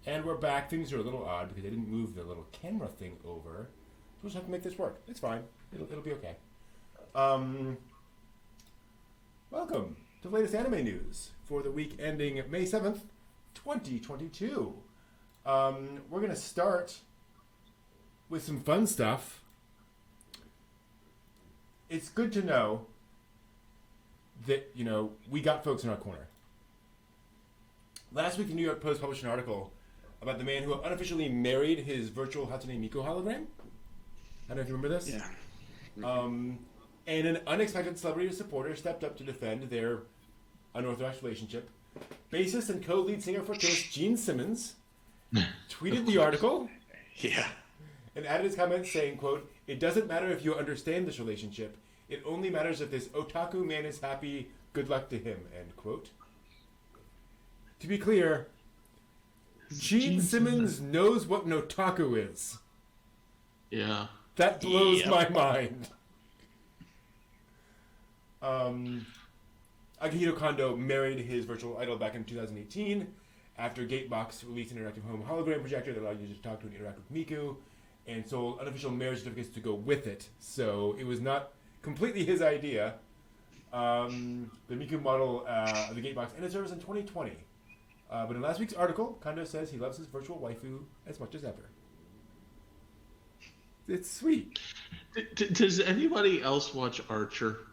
And we're back. Things are a little odd because I didn't move the little camera thing over. We'll just have to make this work. It's fine. It'll be okay. Welcome to the latest anime news for the week ending May 7th, 2022. We're going to start with some fun stuff. It's good to know that, we got folks in our corner. Last week, the New York Post published an article about the man who unofficially married his virtual Hatsune Miku hologram. I don't know if you remember this. Yeah. And an unexpected celebrity supporter stepped up to defend their unorthodox relationship. Bassist and co-lead singer for Kiss, Gene Simmons, tweeted the article. Yeah. And added his comment saying, quote, "It doesn't matter if you understand this relationship. It only matters if this otaku man is happy. Good luck to him," end quote. To be clear, Gene Simmons knows what an otaku is. Yeah. That blows my mind. Akihito Kondo married his virtual idol back in 2018 after Gatebox released an interactive home hologram projector that allowed you to talk to and interact with Miku and sold unofficial marriage certificates to go with it. So it was not completely his idea. The Miku model of the Gatebox ended service in 2020. But in last week's article, Kondo says he loves his virtual waifu as much as ever. It's sweet. Does anybody else watch Archer?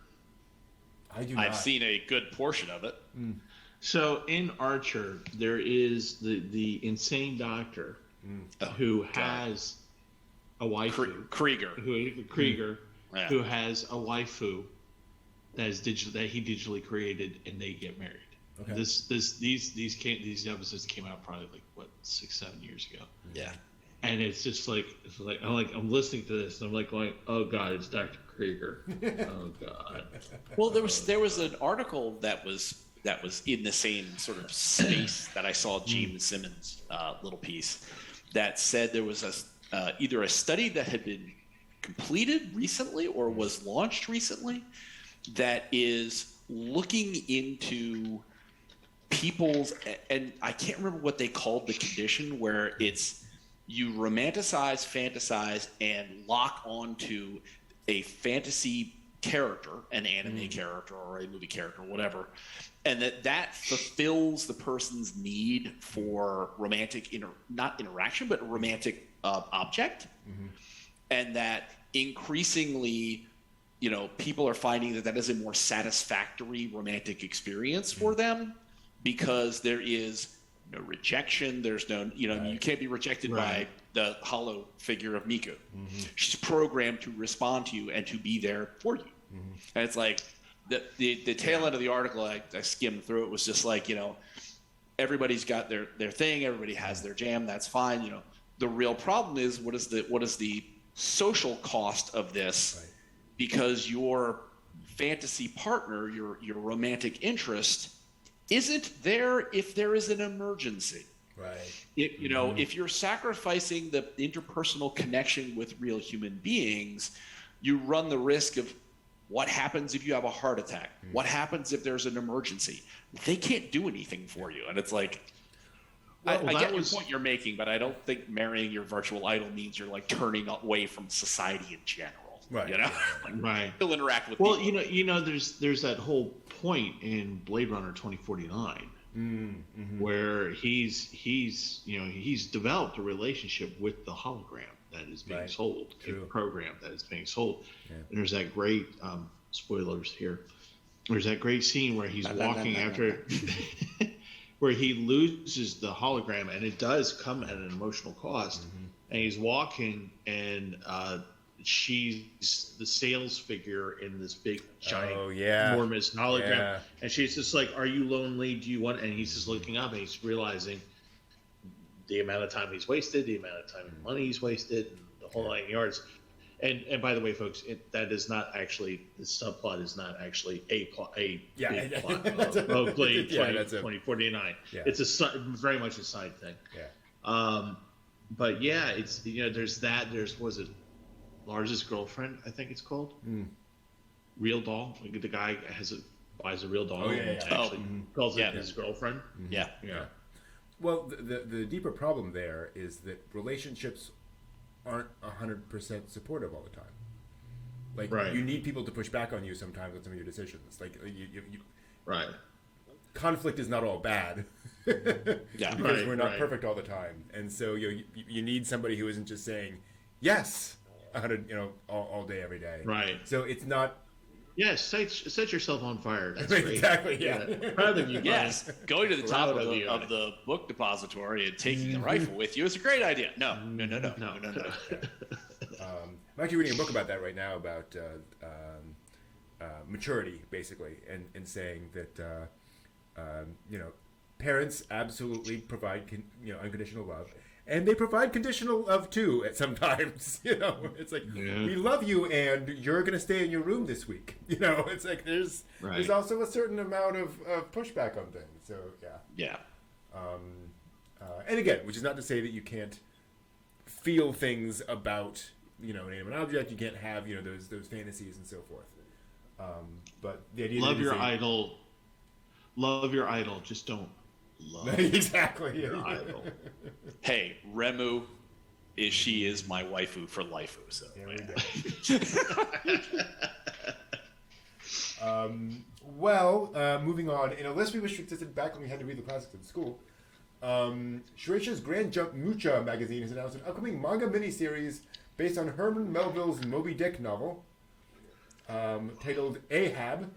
I do not. I've seen a good portion of it. So in Archer, there is the insane doctor who has a waifu. Krieger. Yeah. Who has a waifu that is that he digitally created, and they get married. Okay. These episodes came out probably 6-7 years ago. Yeah. And it's just I'm listening to this and I'm like going, oh God, it's Dr. Krieger. Oh God. Well, there was an article that was in the same sort of space that I saw Gene Simmons' little piece that said there was either a study that had been completed recently or was launched recently that is looking into people's, and I can't remember what they called the condition, where it's you romanticize, fantasize, and lock onto a fantasy character, an anime character or a movie character, whatever, and that fulfills the person's need for romantic, not interaction, but romantic object, and that increasingly, people are finding that is a more satisfactory romantic experience for them because there is no rejection. There's no, you can't be rejected by the hollow figure of Miku. She's programmed to respond to you and to be there for you. And it's like the tail end of the article, I skimmed through it, was just like, everybody's got their thing. Everybody has their jam. That's fine. The real problem is what is the social cost of this? Right. Because your fantasy partner, your romantic interest, isn't there if there is an emergency. Right. If you're sacrificing the interpersonal connection with real human beings, you run the risk of what happens if you have a heart attack? What happens if there's an emergency? They can't do anything for you. And it's like, I get your point you're making, but I don't think marrying your virtual idol means you're turning away from society in general. Right. Right. Still interact with people. Well, there's that whole point in Blade Runner 2049 where he's developed a relationship with the hologram that is being sold, a program that is being sold. Yeah. And there's that great spoilers here. There's that great scene where he's walking after where he loses the hologram, and it does come at an emotional cost. And he's walking, and she's the sales figure in this big giant enormous hologram, and she's just like, "Are you lonely? Do you want?" And he's just looking up, and he's realizing the amount of time he's wasted, the amount of time and money he's wasted, and the whole 9 yards. And by the way, folks, that is not actually, the subplot is not actually a big plot of Blade 2049. Yeah. It's very much a side thing. Yeah. But yeah, it's there's was it Lars's Girlfriend, I think it's called. Real doll. The guy buys a real doll and actually calls it his girlfriend. Yeah. Well, the deeper problem there is that relationships aren't 100% supportive all the time. Like, you need people to push back on you sometimes on some of your decisions. Like, you right. Conflict is not all bad. Yeah, because we're not perfect all the time, and so you need somebody who isn't just saying yes 100 all day every day. Right. So it's not. Yes, set yourself on fire. That's Exactly. great. Yeah. Proud of you. Yes, going to the top Proud of the book depository and taking a rifle with you is a great idea. No. I'm actually reading a book about that right now, about maturity, basically, and saying that parents absolutely provide unconditional love, and they provide conditional love too at sometimes. It's like, we love you, and you're going to stay in your room this week. It's like there's also a certain amount of pushback on things. So yeah. And again, which is not to say that you can't feel things about an inanimate object. You can't have those fantasies and so forth. But the idea love your idol. Love your idol. Just don't love exactly your idol. Hey, Remu is my waifu for life. So there we go. Moving on. In a list we wish existed back when we had to read the classics in school, Shueisha's Grand Jump Mucha magazine has announced an upcoming manga miniseries based on Herman Melville's Moby Dick novel, titled Ahab.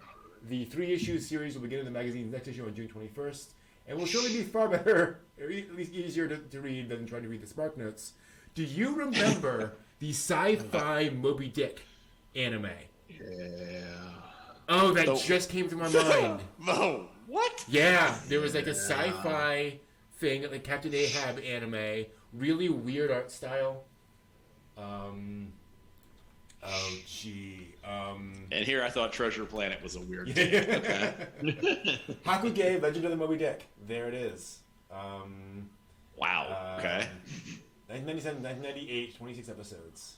The 3-issue series will begin in the magazine's next issue on June 21st, and will surely be far better, or at least easier to read than trying to read the Spark Notes. Do you remember the sci-fi Moby Dick anime? Yeah. Oh, that just came to my mind. Oh, what? Yeah, there was like a sci-fi thing, like Captain Ahab anime, really weird art style. Oh, gee. And here I thought Treasure Planet was a weird thing. Okay. Hakuge, Legend of the Moby Dick. There it is. Wow. Okay. 1997, 1998, 26 episodes.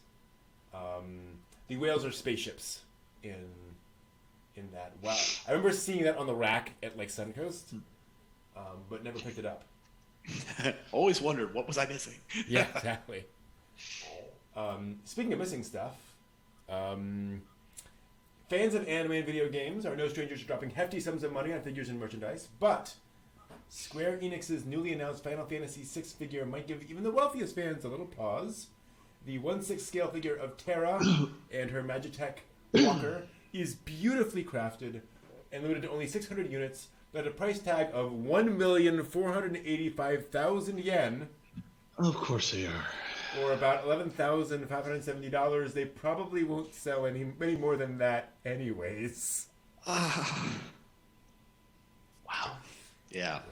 The whales are spaceships in that. Wow. I remember seeing that on the rack at like Suncoast, but never picked it up. Always wondered, what was I missing? Yeah, exactly. Speaking of missing stuff, fans of anime and video games are no strangers to dropping hefty sums of money on figures and merchandise, but Square Enix's newly announced Final Fantasy VI figure might give even the wealthiest fans a little pause. The 1/6 scale figure of Terra and her Magitech walker is beautifully crafted and limited to only 600 units, but at a price tag of 1,485,000 yen. Of course they are. Or about $11,570. They probably won't sell many more than that anyways. Wow. Yeah.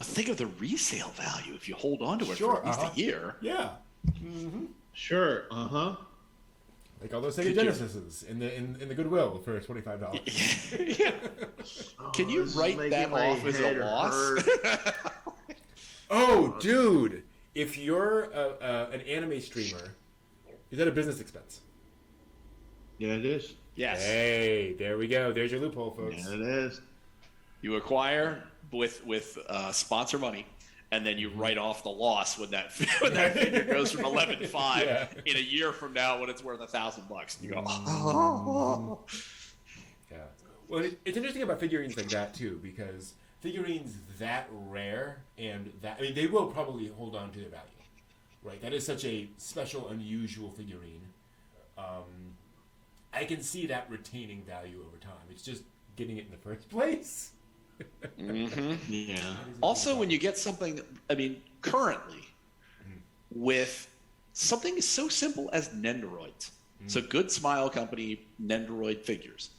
Think of the resale value if you hold on to it for at least a year. Yeah. Mm-hmm. Sure. Like all those Sega Genesises in the Goodwill for $25. Yeah. Can you write that off as a loss? Oh, dude! If you're an anime streamer, is that a business expense? Yeah, it is. Yes. Hey, there we go. There's your loophole, folks. Yeah, it is. You acquire with sponsor money, and then you write off the loss when that figure goes from 11.5 in a year from now when it's worth $1,000. You go, oh. Yeah. Well, it's interesting about figurines like that too, because figurines that rare and that they will probably hold on to their value, right? That is such a special, unusual figurine. I can see that retaining value over time. It's just getting it in the first place. Mm-hmm. Yeah. Also, when you get something, currently, with something so simple as Nendoroids, so Good Smile Company Nendoroid figures,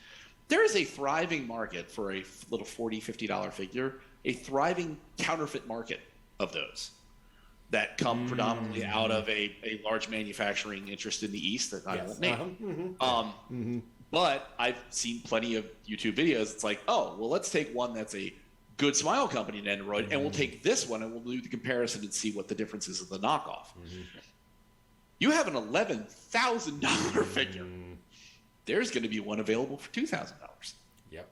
there is a thriving market for a little $40, $50 figure, a thriving counterfeit market of those that come predominantly out of a large manufacturing interest in the East that I won't name. But I've seen plenty of YouTube videos. It's like, oh, well, let's take one that's a Good Smile Company Nendoroid, and we'll take this one and we'll do the comparison and see what the difference is of the knockoff. You have an $11,000 figure. There's going to be one available for $2,000. Yep.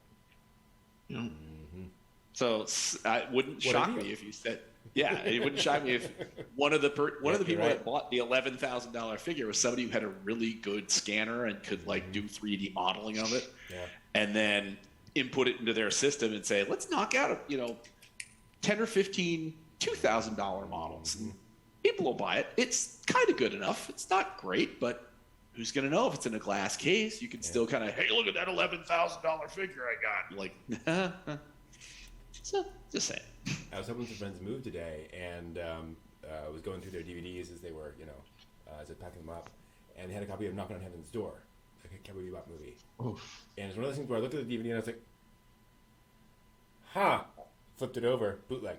So it wouldn't shock me if you said, yeah, it wouldn't shock me if one of the people that bought the $11,000 figure was somebody who had a really good scanner and could like do 3D modeling of it, and then input it into their system and say, let's knock out 10 or 15 $2,000 models. And people will buy it. It's kind of good enough. It's not great, but who's going to know if it's in a glass case? You can still kind of, hey, look at that $11,000 figure I got. Like, so just saying. I was helping some friends move today, and I was going through their DVDs as they were, as I was packing them up, and they had a copy of Knocking on Heaven's Door, like a Cowboy Bebop movie. Oof. And it's one of those things where I looked at the DVD and I was like, flipped it over, bootleg.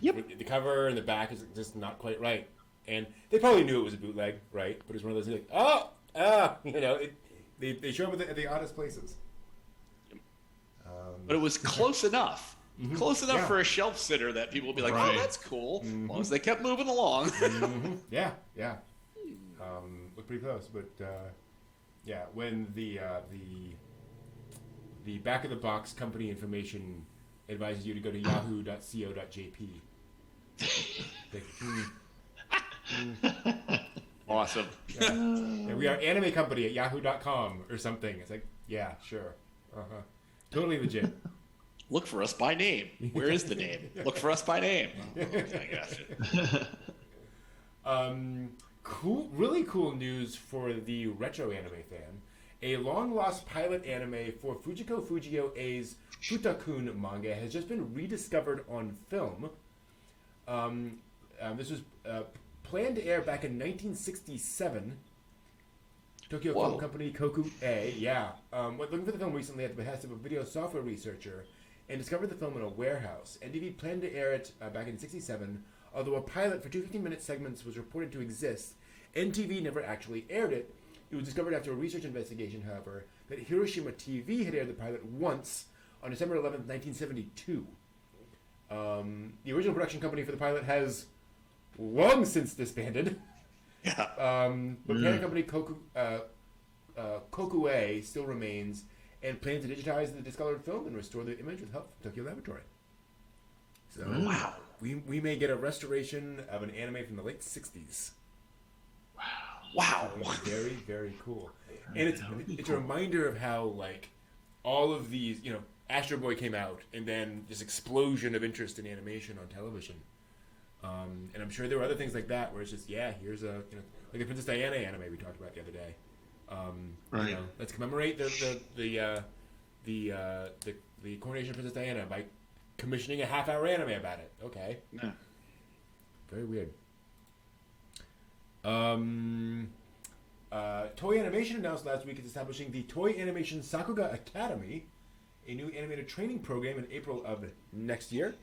Yep. The cover and the back is just not quite right. And they probably knew it was a bootleg, right? But it's one of those things like, they show up at the oddest places. But it was close enough. Mm-hmm. Close enough for a shelf sitter that people would be like, oh, that's cool. Mm-hmm. As long as they kept moving along. Yeah. Looked pretty close. But, when the back of the box company information advises you to go to yahoo.co.jp. Awesome. Yeah, we are anime company at yahoo.com or something. It's like, yeah, sure. Totally legit. Look for us by name. Where is the name? Look for us by name. Oh, I gotcha. Really cool news for the retro anime fan. A long-lost pilot anime for Fujiko Fujio A's Futa-Kun manga has just been rediscovered on film. This was planned to air back in 1967. Tokyo Film Company Koku-A, went looking for the film recently at the behest of a video software researcher and discovered the film in a warehouse. NTV planned to air it back in 1967, although a pilot for 2 15-minute segments was reported to exist. NTV never actually aired it. It was discovered after a research investigation, however, that Hiroshima TV had aired the pilot once on December 11th, 1972. The original production company for the pilot has long since disbanded. But parent company Koku-A still remains and plans to digitize the discolored film and restore the image with help from Tokyo Laboratory. So we may get a restoration of an anime from the late 60s. Wow. Very, very cool. And it's a reminder of how, like, all of these, Astro Boy came out, and then this explosion of interest in animation on television. And I'm sure there were other things like that where it's just, here's a, like the Princess Diana anime we talked about the other day. Right. Let's commemorate the coronation of Princess Diana by commissioning a half-hour anime about it. Okay. Yeah. Very weird. Toei Animation announced last week it's establishing the Toei Animation Sakuga Academy, a new animated training program in April of next year.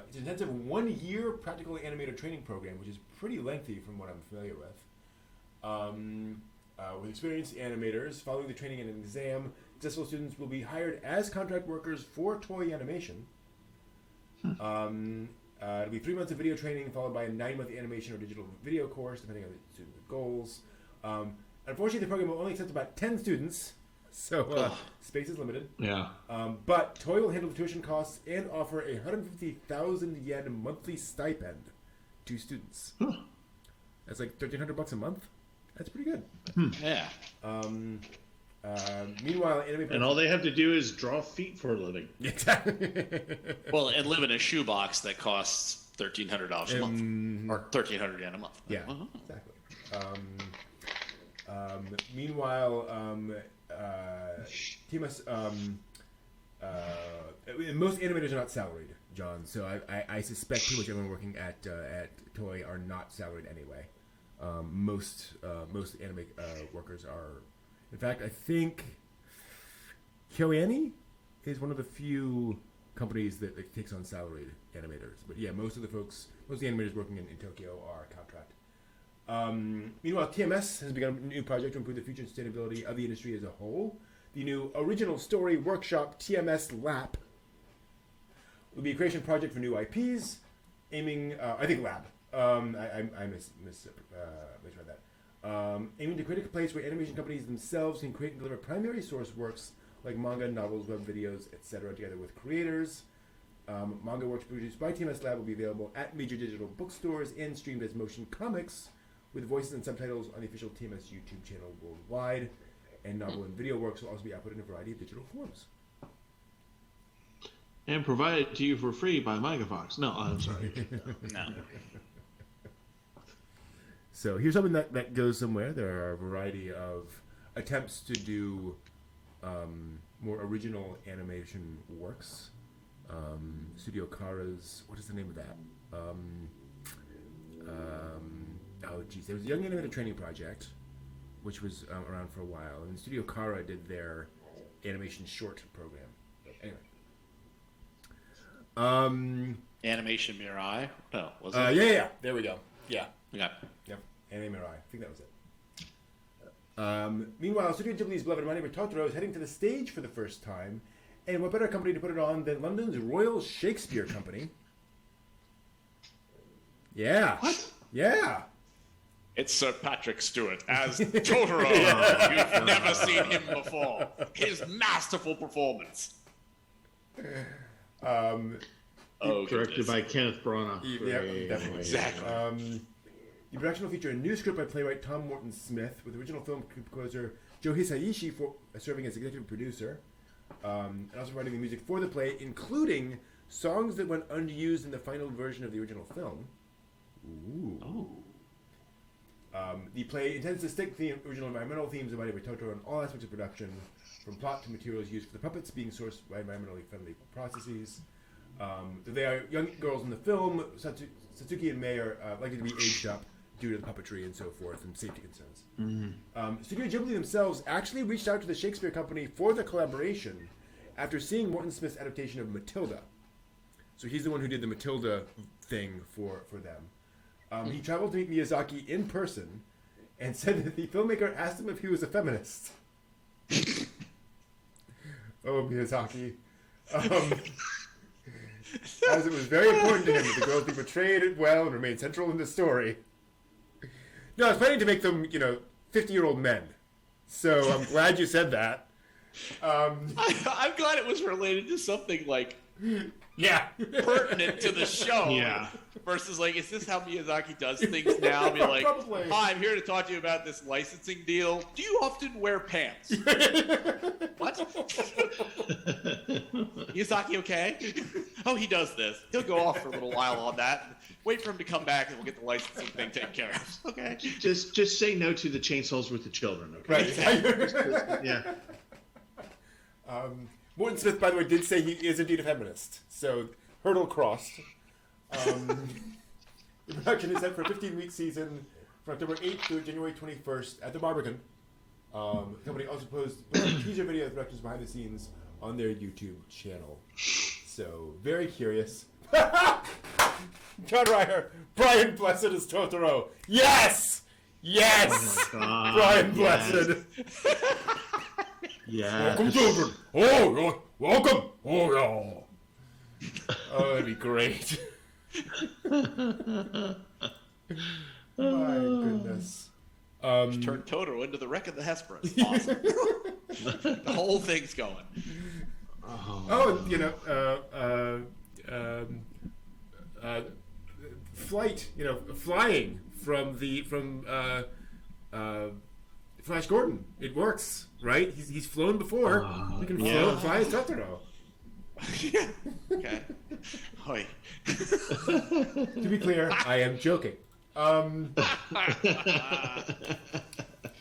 It's an intensive 1-year practical animator training program, which is pretty lengthy from what I'm familiar with. With experienced animators, following the training and an exam, successful students will be hired as contract workers for Toei Animation. It'll be 3 months of video training, followed by a 9-month animation or digital video course, depending on the student's goals. Unfortunately, the program will only accept about 10 students, so space is limited. Yeah. But Toei will handle the tuition costs and offer a 150,000 yen monthly stipend to students. That's like $1,300 a month. That's pretty good. Yeah. Meanwhile, anime. And all they have to do is draw feet for a living. Exactly. Well, and live in a shoebox that costs $1,300 a month, or 1,300 yen a month. Yeah, exactly. Meanwhile, TMS. Most animators are not salaried, John. So I suspect pretty much everyone working at Toei are not salaried anyway. Most anime workers are. In fact, I think KyoAni is one of the few companies that takes on salaried animators. But yeah, most of the animators working in Tokyo are contract. Meanwhile, TMS has begun a new project to improve the future sustainability of the industry as a whole. The new Original Story Workshop TMS Lab will be a creation project for new IPs, aiming, I think lab. I misread that. Aiming to create a place where animation companies themselves can create and deliver primary source works like manga, novels, web videos, etc., together with creators. Manga works produced by TMS Lab will be available at major digital bookstores and streamed as motion comics with voices and subtitles on the official TMS YouTube channel worldwide. And novel and video works will also be output in a variety of digital forms. And provided to you for free by MegaFox. No, I'm sorry. No. So here's something that goes somewhere. There are a variety of attempts to do more original animation works. Studio Kara's, what is the name of that? Oh geez, there was a Young Animator Training Project, which was around for a while, and Studio Kara did their animation short program. But anyway. Animation Mirai? No, was it? Yeah. There we go. Yeah. Yeah. Yep. Anime Mirai. I think that was it. Meanwhile, Studio Ghibli's beloved My Neighbor Totoro is heading to the stage for the first time. And what better company to put it on than London's Royal Shakespeare Company? Yeah. What? Yeah. It's Sir Patrick Stewart as Totoro. You've never seen him before. His masterful performance. Directed by Kenneth Branagh. Yeah, definitely. Exactly. The production will feature a new script by playwright Tom Morton Smith, with original film composer Joe Hisaishi serving as executive producer, and also writing the music for the play, including songs that went unused in the final version of the original film. Ooh. Oh. The play intends to stick to the original environmental themes of My Neighbor Totoro in all aspects of production, from plot to materials used for the puppets being sourced by environmentally friendly processes. They are young girls in the film. Satsuki and Mei are likely to be aged up due to the puppetry and so forth and safety concerns. Mm-hmm. Studio Ghibli themselves actually reached out to the Shakespeare Company for the collaboration after seeing Morton Smith's adaptation of Matilda. So he's the one who did the Matilda thing for them. He traveled to meet Miyazaki in person and said that the filmmaker asked him if he was a feminist. Oh, Miyazaki. As it was very important to him that the girls be portrayed well and remain central in the story. No, I was planning to make them, 50-year-old men. So I'm glad you said that. I'm glad it was related to something like pertinent to the show. Yeah. Versus is this how Miyazaki does things now? Be like, Probably. Hi, I'm here to talk to you about this licensing deal. Do you often wear pants? What? Miyazaki okay? Oh, he does this. He'll go off for a little while on that. Wait for him to come back and we'll get the licensing thing taken care of. Okay. Just say no to the chainsaws with the children, okay? Right. Yeah. Morton Smith, by the way, did say he is indeed a feminist. So, hurdle crossed. The production is set for a 15-week season from October 8th through January 21st at the Barbican. The company also posted a teaser video of the production's behind the scenes on their YouTube channel. So, very curious. John Ryer, Brian Blessed is Totoro. Yes! Yes! Oh my God. Brian Blessed. Yeah. Welcome, children. Oh, welcome. Oh, yeah. Oh, that'd be great. My goodness. Turn Totoro into the wreck of the Hesperus. Awesome. The whole thing's going. Flying from Flash Gordon. It works, right? He's flown before. We can fly as Totoro. Yeah. Okay. Hoi. To be clear, I am joking.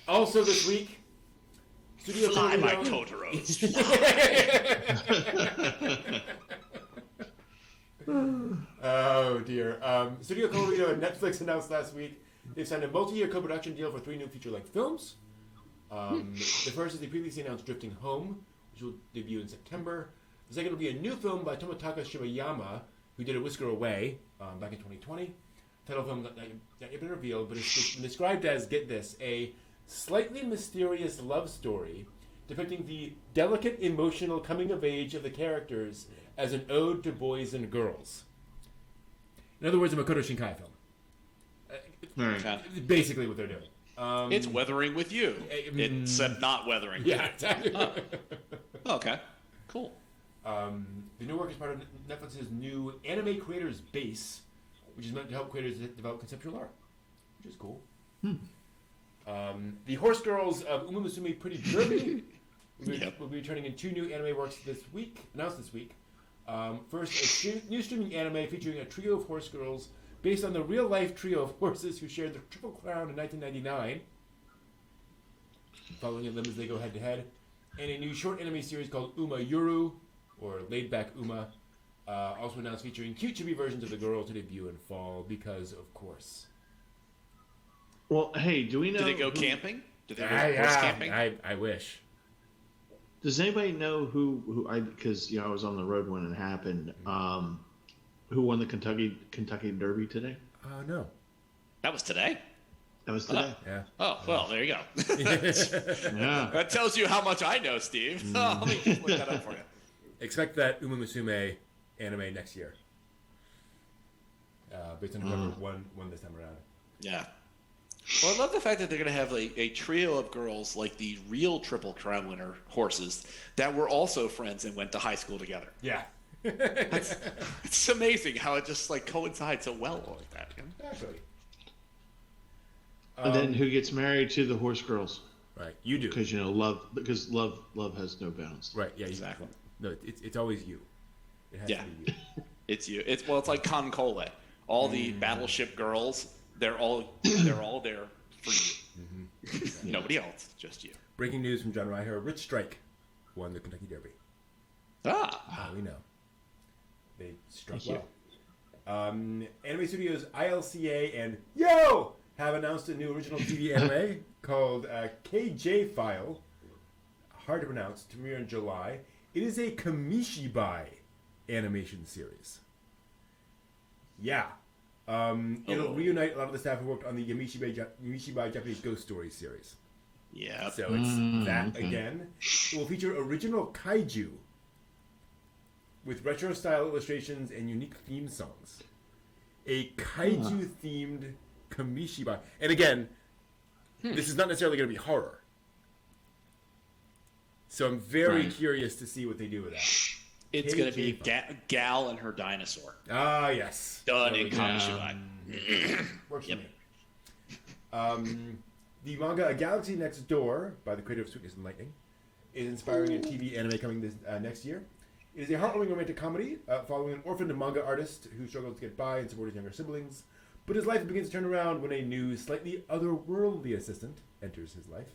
Also this week, Studio Fly, my Colorado- Totoros. Oh dear. Studio Colorado and Netflix announced last week they've signed a multi-year co-production deal for 3 new feature-length films. The first is the previously announced Drifting Home, which will debut in September. The second will be a new film by Toмотaka Shibayama, who did A Whisker Away back in 2020. Title film that yet been revealed, but it's been described as, get this, a slightly mysterious love story depicting the delicate emotional coming of age of the characters as an ode to boys and girls. In other words, a Makoto Shinkai film. Right. Basically what they're doing. It's Weathering with You. It's not Weathering. Yeah, exactly. Okay, cool. The new work is part of Netflix's new Anime Creators Base, which is meant to help creators develop conceptual art, which is cool. The Horse Girls of Uma Musume Pretty Derby will be returning in 2 new anime works announced this week. First, a new streaming anime featuring a trio of horse girls based on the real-life trio of horses who shared the Triple Crown in 1999, following them as they go head-to-head. And a new short anime series called Uma Yuru, or Laid Back Uma, also announced, featuring cute chibi versions of the girls to debut in fall, because of course. Well, hey, do we know? Do they go camping? Do they go horse camping? I wish. Does anybody know who because I was on the road when it happened. Who won the Kentucky Derby today? No. That was today. That was today. Yeah. Oh well, there you go. Yeah. That tells you how much I know, Steve. Let me just look that up for you. Expect that Uma Musume anime next year. Based on whoever won this time around. Yeah. Well, I love the fact that they're going to have a trio of girls like the real Triple Crown winner horses that were also friends and went to high school together. Yeah. It's amazing how it just coincides so well like that. Actually. And then who gets married to the horse girls? Right, you do. Because love has no bounds. Right, yeah, exactly. No, it's always you. It has to be you. It's you. It's like Con Cole. All the Battleship girls, they're all there for you. Nobody else, just you. Breaking news from John Ryher: Rich Strike won the Kentucky Derby. We know. They struck well. Anime studios ILCA and Yo have announced a new original TV anime called KJ File. Hard to pronounce. To premiere in July. It is a Kamishibai animation series. Yeah. It'll reunite a lot of the staff who worked on the Yamishibai Japanese Ghost Stories series. Yeah. So it's that again. It will feature original kaiju with retro-style illustrations and unique theme songs. A kaiju-themed Kamishibai. And again, this is not necessarily going to be horror. So I'm very curious to see what they do with that. It's going to be Gal and her dinosaur. Ah, yes. Done in Kamishibai. Works for me. The manga A Galaxy Next Door, by the creator of Sweetness and Lightning, is inspiring a TV anime coming this next year. It is a heartwarming romantic comedy following an orphaned manga artist who struggles to get by and support his younger siblings, but his life begins to turn around when a new, slightly otherworldly assistant enters his life.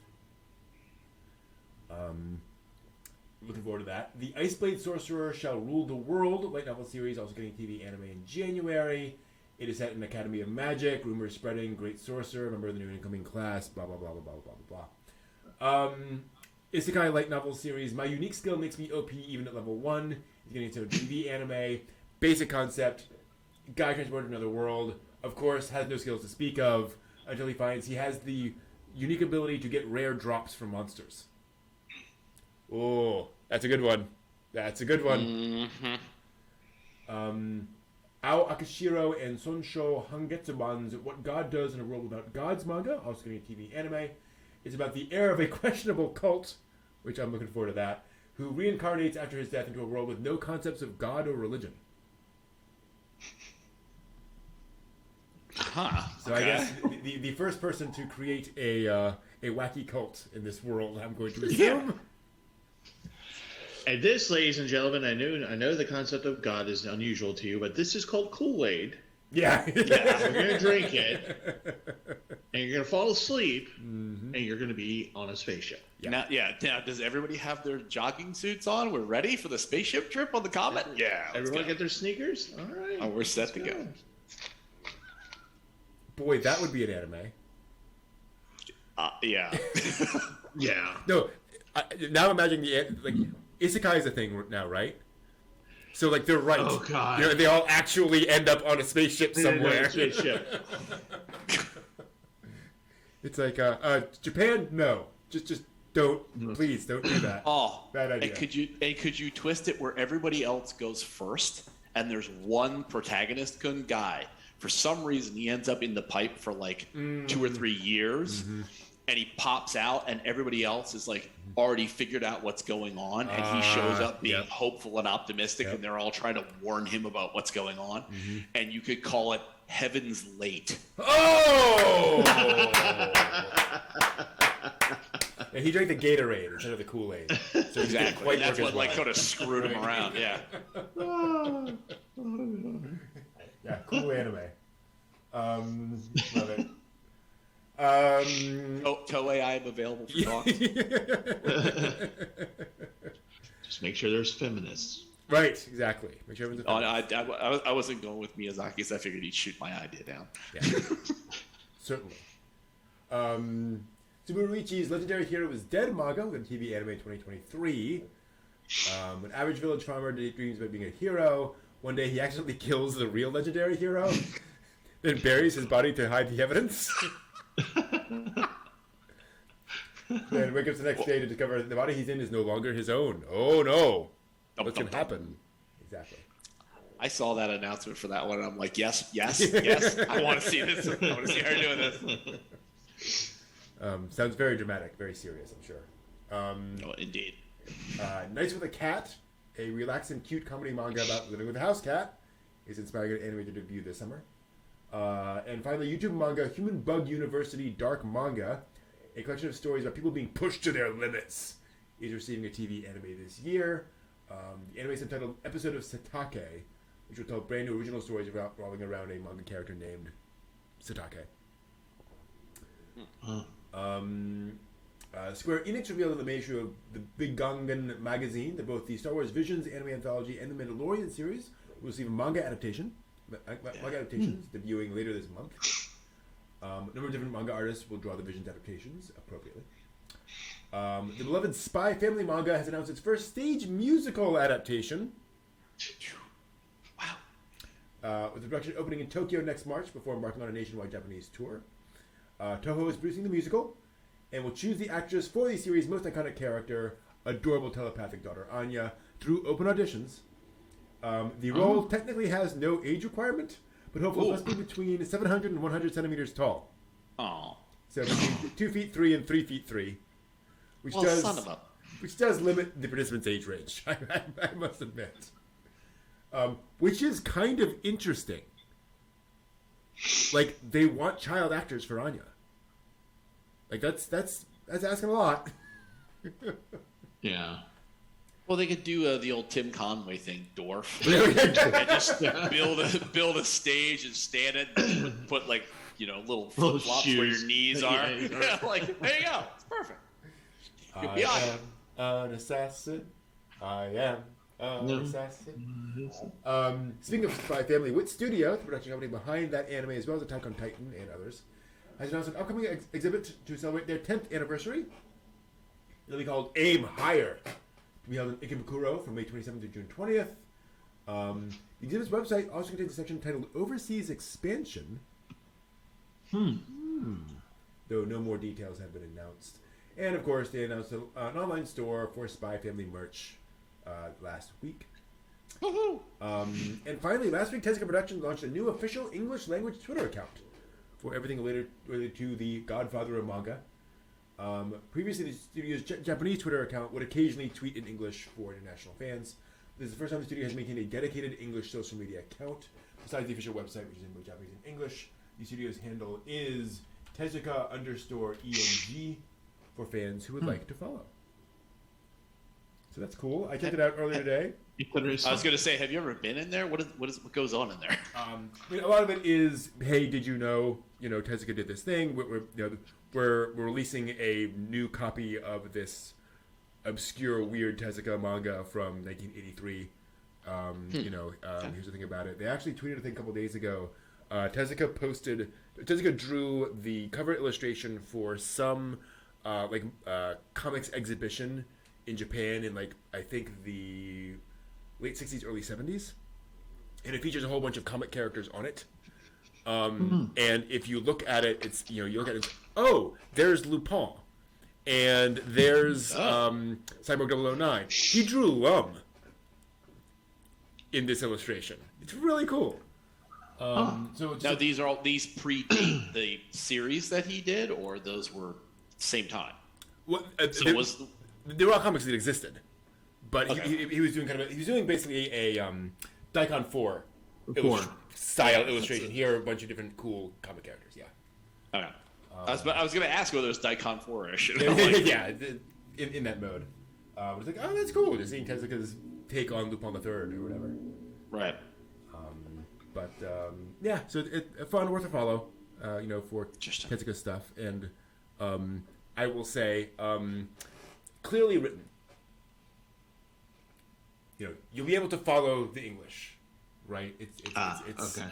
Looking forward to that. The Iceblade Sorcerer Shall Rule the World light novel series, also getting TV anime in January. It is set in Academy of Magic, rumors spreading, great sorcerer, member of the new incoming class, blah, blah, blah, blah, blah, blah, blah, blah. Isekai light novel series, My Unique Skill Makes Me OP even at level 1. It's getting into TV anime. Basic concept, guy transported to another world. Of course, has no skills to speak of until he finds he has the unique ability to get rare drops from monsters. Oh, that's a good one. That's a good one. Ao Akashiro and Sonsho Hangetsuban's What God Does in a World Without Gods manga, also getting a TV anime. It's about the heir of a questionable cult, which I'm looking forward to that, who reincarnates after his death into a world with no concepts of God or religion. So I guess the first person to create a wacky cult in this world, I'm going to assume. And this, ladies and gentlemen, I know the concept of God is unusual to you, but this is called Kool-Aid. Yeah. You're going to drink it, and you're going to fall asleep, and you're going to be on a spaceship. Yeah. Now, does everybody have their jogging suits on? We're ready for the spaceship trip on the Comet? Yeah. Everyone get their sneakers? All right. Oh, we're set to go. Boy, that would be an anime. Yeah. Yeah. No, now imagine Isekai is a thing now, right? So, they're right. Oh, God. You know, they all actually end up on a spaceship somewhere. Spaceship. It's like, Japan, no. Just don't, please, don't do that. Oh, bad idea. And could you twist it where everybody else goes first, and there's one protagonist guy. For some reason, he ends up in the pipe for 2 or 3 years, and he pops out, and everybody else is like already figured out what's going on, and he shows up being hopeful and optimistic, and they're all trying to warn him about what's going on, and you could call it Heaven's Late. Oh! And he drank the Gatorade instead of the Kool-Aid. So exactly. That's what like sort of screwed him around. Yeah. Yeah, cool anime. Love it. Toei, I am available for talks. Just make sure there's feminists. Right, exactly. Make sure I wasn't going with Miyazaki, because I figured he'd shoot my idea down. Yeah, certainly. Tsuburuichi's legendary hero is dead manga with a TV anime in 2023. An average village farmer dreams about being a hero. One day he accidentally kills the real legendary hero, then buries his body to hide the evidence. Then wakes up the next day to discover the body he's in is no longer his own. Oh no! What's going to happen? Exactly. I saw that announcement for that one, and I'm like, yes. I want to see this. I want to see her doing this. Sounds very dramatic, very serious, I'm sure. Oh, indeed. Nice with a Cat, a relaxed and cute comedy manga about living with a house cat, is inspiring an animated debut this summer. And finally, YouTube manga Human Bug University Dark Manga, a collection of stories about people being pushed to their limits, is receiving a TV anime this year. The anime is entitled Episode of Satake, which will tell brand new original stories revolving around a manga character named Satake. Square Enix revealed in the May issue of the Big Gongan magazine that both the Star Wars Visions anime anthology and the Mandalorian series will receive a manga adaptations debuting later this month. A number of different manga artists will draw the Visions adaptations appropriately. The beloved Spy Family manga has announced its first stage musical adaptation. Wow. With the production opening in Tokyo next March before embarking on a nationwide Japanese tour. Toho is producing the musical and will choose the actress for the series' most iconic character, adorable telepathic daughter Anya, through open auditions. The role technically has no age requirement, but hopefully must be between 700 and 100 centimeters tall. Oh. So between 2 feet 3 and 3 feet 3, which does limit the participant's age range. I must admit, which is kind of interesting. Like, they want child actors for Anya. Like, that's asking a lot. Yeah. Well, they could do the old Tim Conway thing, dwarf, and just build a stage and stand it, and put like little flip flops where your knees are. Yeah, like there you go, it's perfect. I am an assassin. I am an assassin. Speaking of Spy Family, Wit Studio, the production company behind that anime as well as Attack on Titan and others, has announced an upcoming exhibit to celebrate their 10th anniversary. It'll be called Aim Higher, to be held in Ikebukuro from May 27th to June 20th. The exhibit's website also contains a section titled Overseas Expansion. Though no more details have been announced. And of course, they announced an online store for Spy Family merch last week. And finally, last week, Tezuka Productions launched a new official English language Twitter account for everything related to the Godfather of manga. Previously, the studio's Japanese Twitter account would occasionally tweet in English for international fans. This is the first time the studio has maintained a dedicated English social media account, besides the official website, which is in both Japanese and English. The studio's handle is Tezuka_ENG for fans who would like to follow. So that's cool. I checked it out earlier today. I was going to say, have you ever been in there? What goes on in there? I mean, a lot of it is, hey, did you know? Tezuka did this thing. We're releasing a new copy of this obscure, weird Tezuka manga from 1983. Here's the thing about it. They actually tweeted a thing a couple days ago. Tezuka drew the cover illustration for some comics exhibition in Japan in I think the late 60s, early 70s. And it features a whole bunch of comic characters on it. And if you look at it, it's, you look at it, there's Lupin. And there's Cyborg 009. He drew Lum in this illustration. It's really cool. So now these predate the series that he did, or those were same time. Well, So there were all comics that existed, but Okay. he was doing he was doing basically a Daikon 4 style illustration. Here are a bunch of different cool comic characters. Yeah. Okay. I was going to ask whether it's Daikon 4-ish. Yeah, in that mode. It's like, oh, that's cool. Just seeing Tezuka's take on Lupin the Third or whatever. Right. Yeah, so fun, worth a follow. For Interesting. Tezuka stuff, and I will say, clearly written. You'll be able to follow the English, right? It's okay.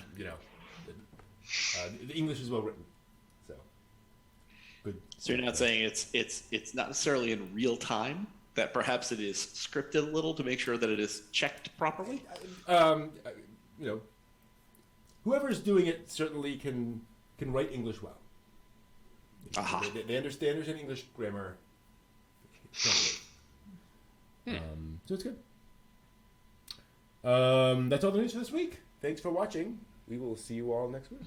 The English is well written, so good. So you're not saying it's not necessarily in real time, that perhaps it is scripted a little to make sure that it is checked properly? Whoever's doing it certainly can write English well. Aha. They understand English grammar. So it's good. That's all the news for this week. Thanks for watching. We will see you all next week.